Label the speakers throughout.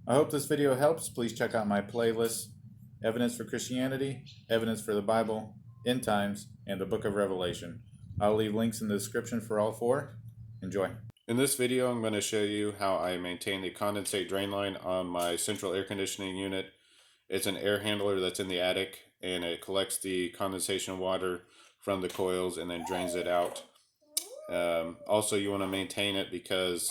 Speaker 1: I hope this video helps. Please check out my playlist, Evidence for Christianity, Evidence for the Bible, End Times, and the Book of Revelation. I'll leave links in the description for all four. Enjoy. In this video, I'm going to show you how I maintain the condensate drain line on my central air conditioning unit. It's an air handler that's in the attic, and it collects the condensation water from the coils and then drains it out. Also, you want to maintain it because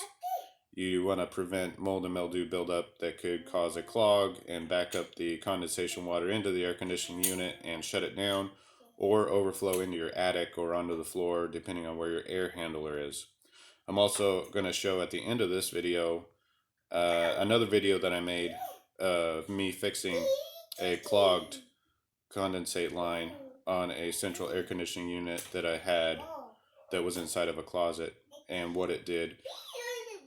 Speaker 1: you want to prevent mold and mildew buildup that could cause a clog and back up the condensation water into the air conditioning unit and shut it down, or overflow into your attic or onto the floor depending on where your air handler is. I'm also going to show at the end of this video another video that I made of me fixing a clogged condensate line on a central air conditioning unit that I had that was inside of a closet and what it did.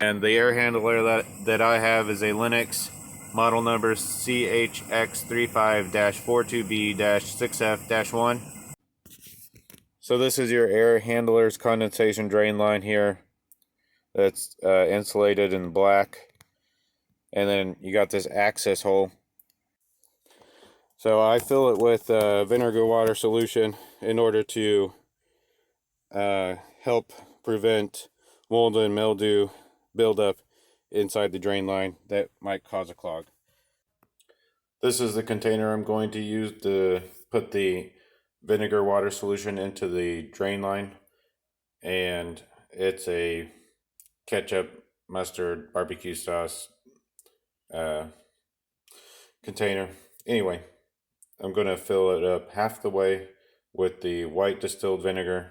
Speaker 1: And the air handler that I have is a Linux model number CHX35-42B-6F-1. So this is your air handler's condensation drain line here. That's insulated in black. And then you got this access hole. So I fill it with vinegar water solution in order to help prevent mold and mildew buildup inside the drain line that might cause a clog. This is the container I'm going to use to put the vinegar water solution into the drain line, and it's a ketchup, mustard, barbecue sauce container. Anyway, I'm going to fill it up half the way with the white distilled vinegar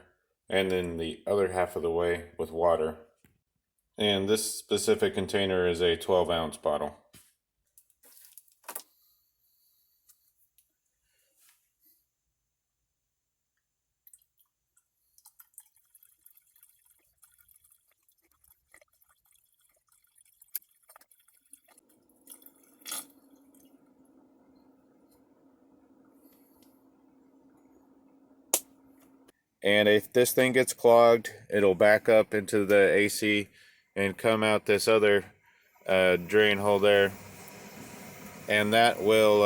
Speaker 1: and then the other half of the way with water. And this specific container is a 12-ounce bottle. And if this thing gets clogged, it'll back up into the AC and come out this other drain hole there, and that will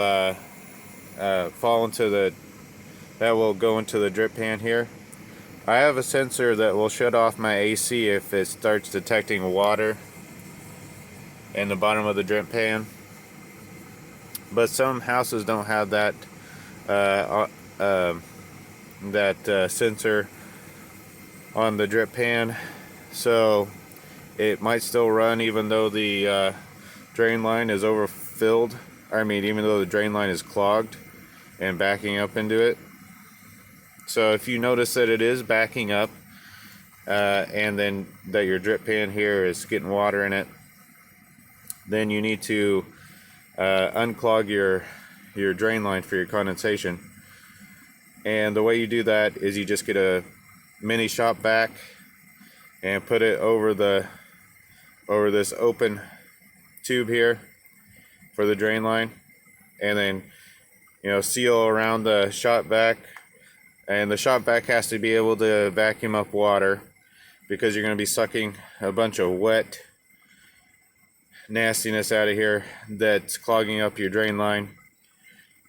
Speaker 1: will go into the drip pan here. I have a sensor that will shut off my AC if it starts detecting water in the bottom of the drip pan, but some houses don't have that sensor on the drip pan, so it might still run even though the drain line is overfilled. Even though the drain line is clogged and backing up into it. So if you notice that it is backing up and then that your drip pan here is getting water in it, then you need to unclog your drain line for your condensation. And the way you do that is you just get a mini shop vac and put it over this open tube here for the drain line, and then seal around the shop vac. And the shop vac has to be able to vacuum up water because you're going to be sucking a bunch of wet nastiness out of here that's clogging up your drain line.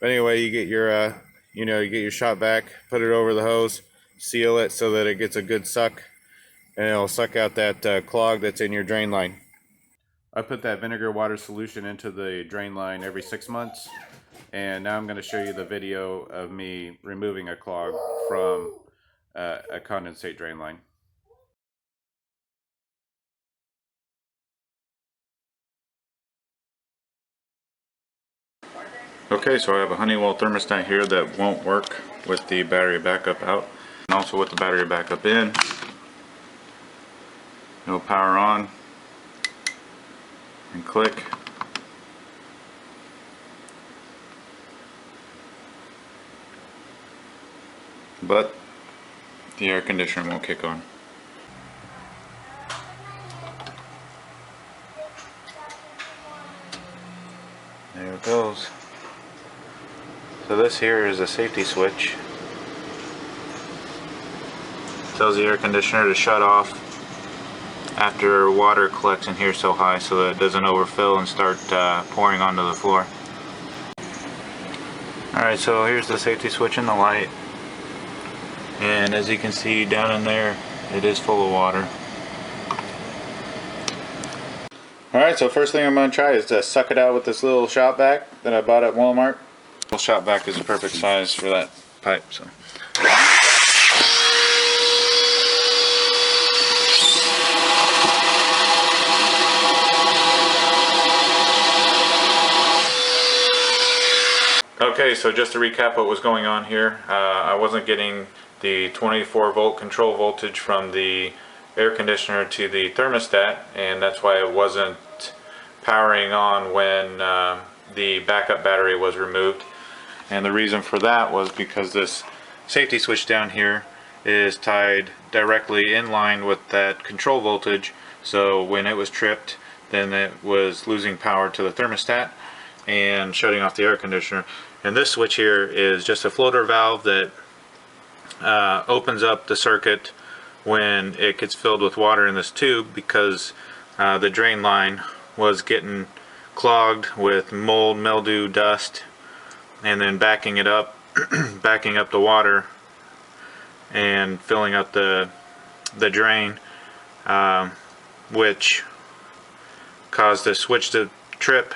Speaker 1: But anyway, you get your you get your shop vac, put it over the hose, seal it so that it gets a good suck, and it'll suck out that clog that's in your drain line. I put that vinegar water solution into the drain line every 6 months, and now I'm going to show you the video of me removing a clog from a condensate drain line. Okay, so I have a Honeywell thermostat here that won't work with the battery backup out, and also with the battery backup in. No power on, and click. But the air conditioner won't kick on. There it goes. So this here is a safety switch. Tells the air conditioner to shut off after water collects in here so high so that it doesn't overfill and start pouring onto the floor. Alright, so here's the safety switch in the light, and as you can see down in there, it is full of water. Alright, so first thing I'm going to try is to suck it out with this little shop vac that I bought at Walmart. The little shop vac is the perfect size for that pipe. So. Okay, so just to recap what was going on here, I wasn't getting the 24 volt control voltage from the air conditioner to the thermostat, and that's why it wasn't powering on when the backup battery was removed. And the reason for that was because this safety switch down here is tied directly in line with that control voltage, so when it was tripped, then it was losing power to the thermostat and shutting off the air conditioner. And this switch here is just a floater valve that opens up the circuit when it gets filled with water in this tube, because the drain line was getting clogged with mold, mildew, dust, and then backing it up backing up the water and filling up the drain, which caused the switch to trip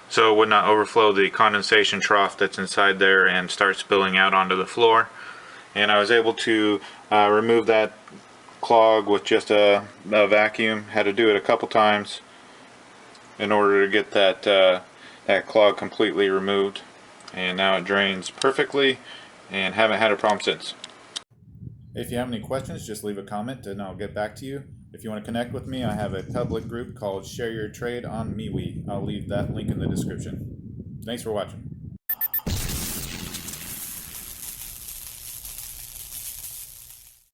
Speaker 1: so it would not overflow the condensation trough that's inside there and start spilling out onto the floor. And I was able to remove that clog with just a vacuum. Had to do it a couple times in order to get that clog completely removed, and now it drains perfectly and haven't had a problem since. If you have any questions, just leave a comment and I'll get back to you. If you want to connect with me, I have a public group called Share Your Trade on MeWe. I'll leave that link in the description. Thanks for watching.